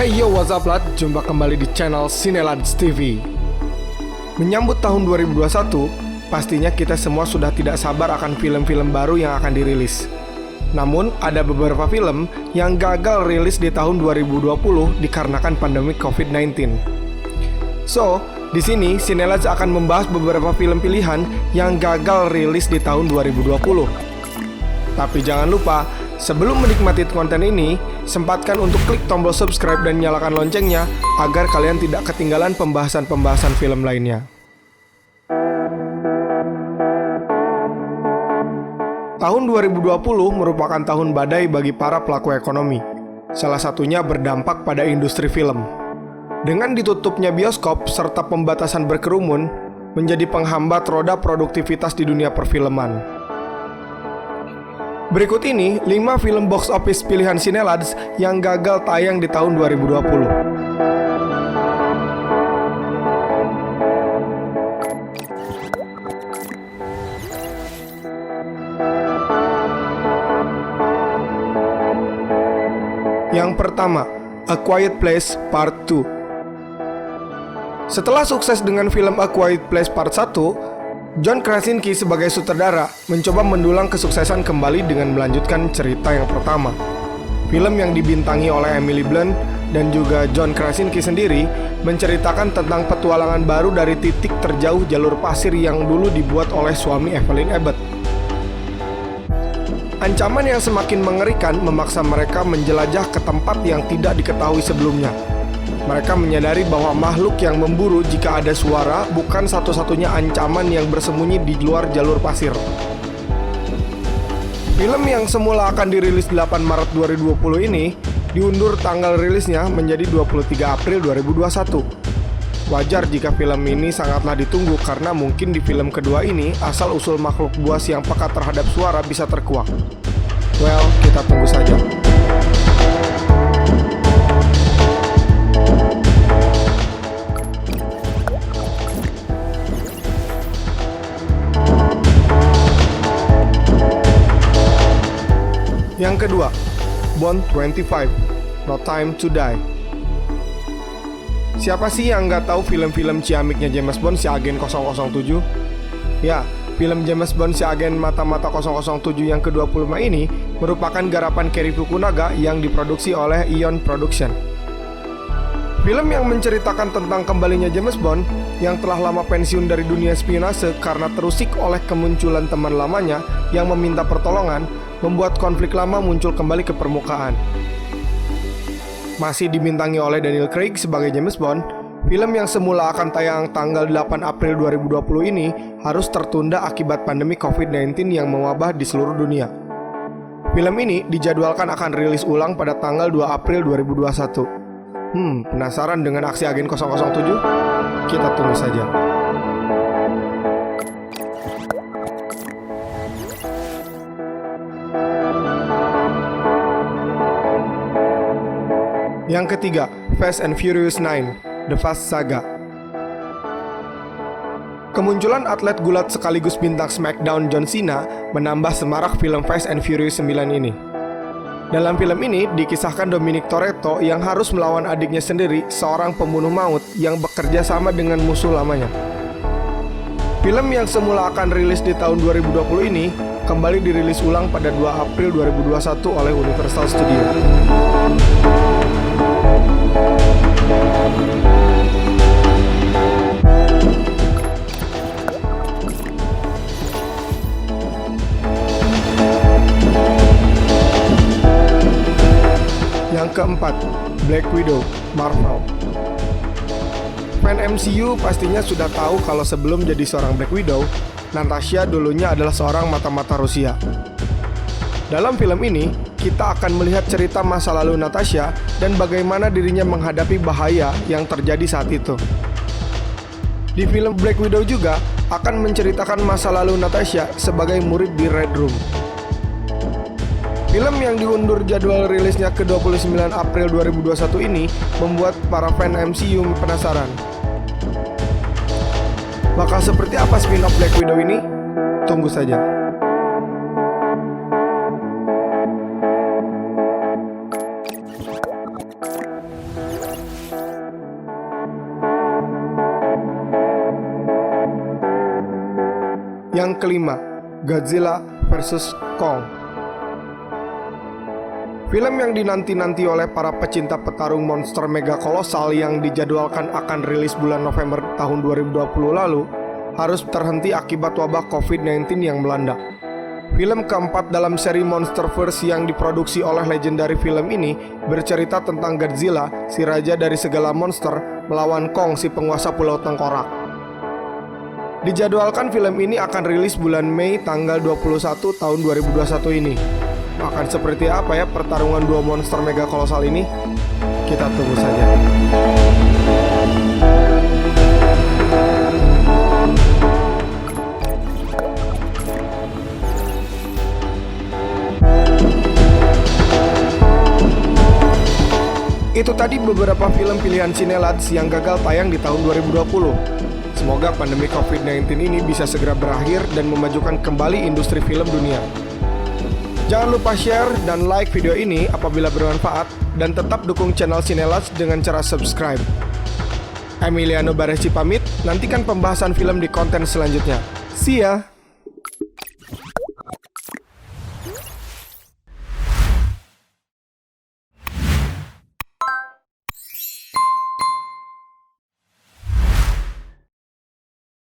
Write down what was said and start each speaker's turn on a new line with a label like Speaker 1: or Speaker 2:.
Speaker 1: Hey yo, what's up lad? Jumpa kembali di channel Cinelads TV. Menyambut tahun 2021, pastinya kita semua sudah tidak sabar akan film-film baru yang akan dirilis. Namun, ada beberapa film yang gagal rilis di tahun 2020 dikarenakan pandemi COVID-19. So, di sini Cinelads akan membahas beberapa film pilihan yang gagal rilis di tahun 2020. Tapi jangan lupa, sebelum menikmati konten ini, sempatkan untuk klik tombol subscribe dan nyalakan loncengnya agar kalian tidak ketinggalan pembahasan-pembahasan film lainnya. Tahun 2020 merupakan tahun badai bagi para pelaku ekonomi. Salah satunya berdampak pada industri film. Dengan ditutupnya bioskop serta pembatasan berkerumun, menjadi penghambat roda produktivitas di dunia perfilman. Berikut ini 5 film box office pilihan Cinelads yang gagal tayang di tahun 2020. Yang pertama, A Quiet Place Part 2. Setelah sukses dengan film A Quiet Place Part 1, John Krasinski sebagai sutradara mencoba mendulang kesuksesan kembali dengan melanjutkan cerita yang pertama. Film yang dibintangi oleh Emily Blunt dan juga John Krasinski sendiri menceritakan tentang petualangan baru dari titik terjauh jalur pasir yang dulu dibuat oleh suami Evelyn Abbott. Ancaman yang semakin mengerikan memaksa mereka menjelajah ke tempat yang tidak diketahui sebelumnya. Mereka menyadari bahwa makhluk yang memburu jika ada suara bukan satu-satunya ancaman yang bersembunyi di luar jalur pasir. Film yang semula akan dirilis 8 Maret 2020 ini diundur tanggal rilisnya menjadi 23 April 2021. Wajar jika film ini sangatlah ditunggu karena mungkin di film kedua ini asal-usul makhluk buas yang peka terhadap suara bisa terkuak. Well, kita tunggu saja. Yang kedua, Bond 25, No Time to Die. Siapa sih yang nggak tahu film-film ciamiknya James Bond si Agen 007? Ya, film James Bond si Agen Mata-Mata 007 yang ke-25 ini merupakan garapan Cary Fukunaga yang diproduksi oleh Eon Production. Film yang menceritakan tentang kembalinya James Bond yang telah lama pensiun dari dunia spionase karena terusik oleh kemunculan teman lamanya yang meminta pertolongan, membuat konflik lama muncul kembali ke permukaan. Masih dibintangi oleh Daniel Craig sebagai James Bond, film yang semula akan tayang tanggal 8 April 2020 ini harus tertunda akibat pandemi COVID-19 yang mewabah di seluruh dunia. Film ini dijadwalkan akan rilis ulang pada tanggal 2 April 2021. Penasaran dengan aksi Agen 007? Kita tunggu saja. Yang ketiga, Fast and Furious 9, The Fast Saga. Kemunculan atlet gulat sekaligus bintang SmackDown John Cena menambah semarak film Fast and Furious 9 ini. Dalam film ini dikisahkan Dominic Toretto yang harus melawan adiknya sendiri, seorang pembunuh maut yang bekerja sama dengan musuh lamanya. Film yang semula akan rilis di tahun 2020 ini kembali dirilis ulang pada 2 April 2021 oleh Universal Studios. Yang keempat, Black Widow, Marvel. Fan MCU pastinya sudah tahu kalau sebelum jadi seorang Black Widow, Natasha dulunya adalah seorang mata-mata Rusia. Dalam film ini, kita akan melihat cerita masa lalu Natasha dan bagaimana dirinya menghadapi bahaya yang terjadi saat itu. Di film Black Widow juga akan menceritakan masa lalu Natasha sebagai murid di Red Room. Film yang diundur jadwal rilisnya ke 29 April 2021 ini membuat para fan MCU penasaran. Bakal seperti apa spin-off Black Widow ini? Tunggu saja. yang kelima, Godzilla vs Kong. Film yang dinanti-nanti oleh para pecinta petarung monster mega kolosal yang dijadwalkan akan rilis bulan November tahun 2020 lalu harus terhenti akibat wabah COVID-19 yang melanda. Film keempat dalam seri Monsterverse yang diproduksi oleh legendary film ini bercerita tentang Godzilla, si raja dari segala monster, melawan Kong, si penguasa Pulau Tengkorak. Dijadwalkan film ini akan rilis bulan Mei tanggal 21 tahun 2021 ini. Akan seperti apa ya pertarungan dua monster mega kolosal ini? Kita tunggu saja. Itu tadi beberapa film pilihan Cinelads yang gagal tayang di tahun 2020. Semoga pandemi COVID-19 ini bisa segera berakhir dan memajukan kembali industri film dunia. Jangan lupa share dan like video ini apabila bermanfaat, dan tetap dukung channel Cinelads dengan cara subscribe. Emiliano Baresi pamit, nantikan pembahasan film di konten selanjutnya. See ya!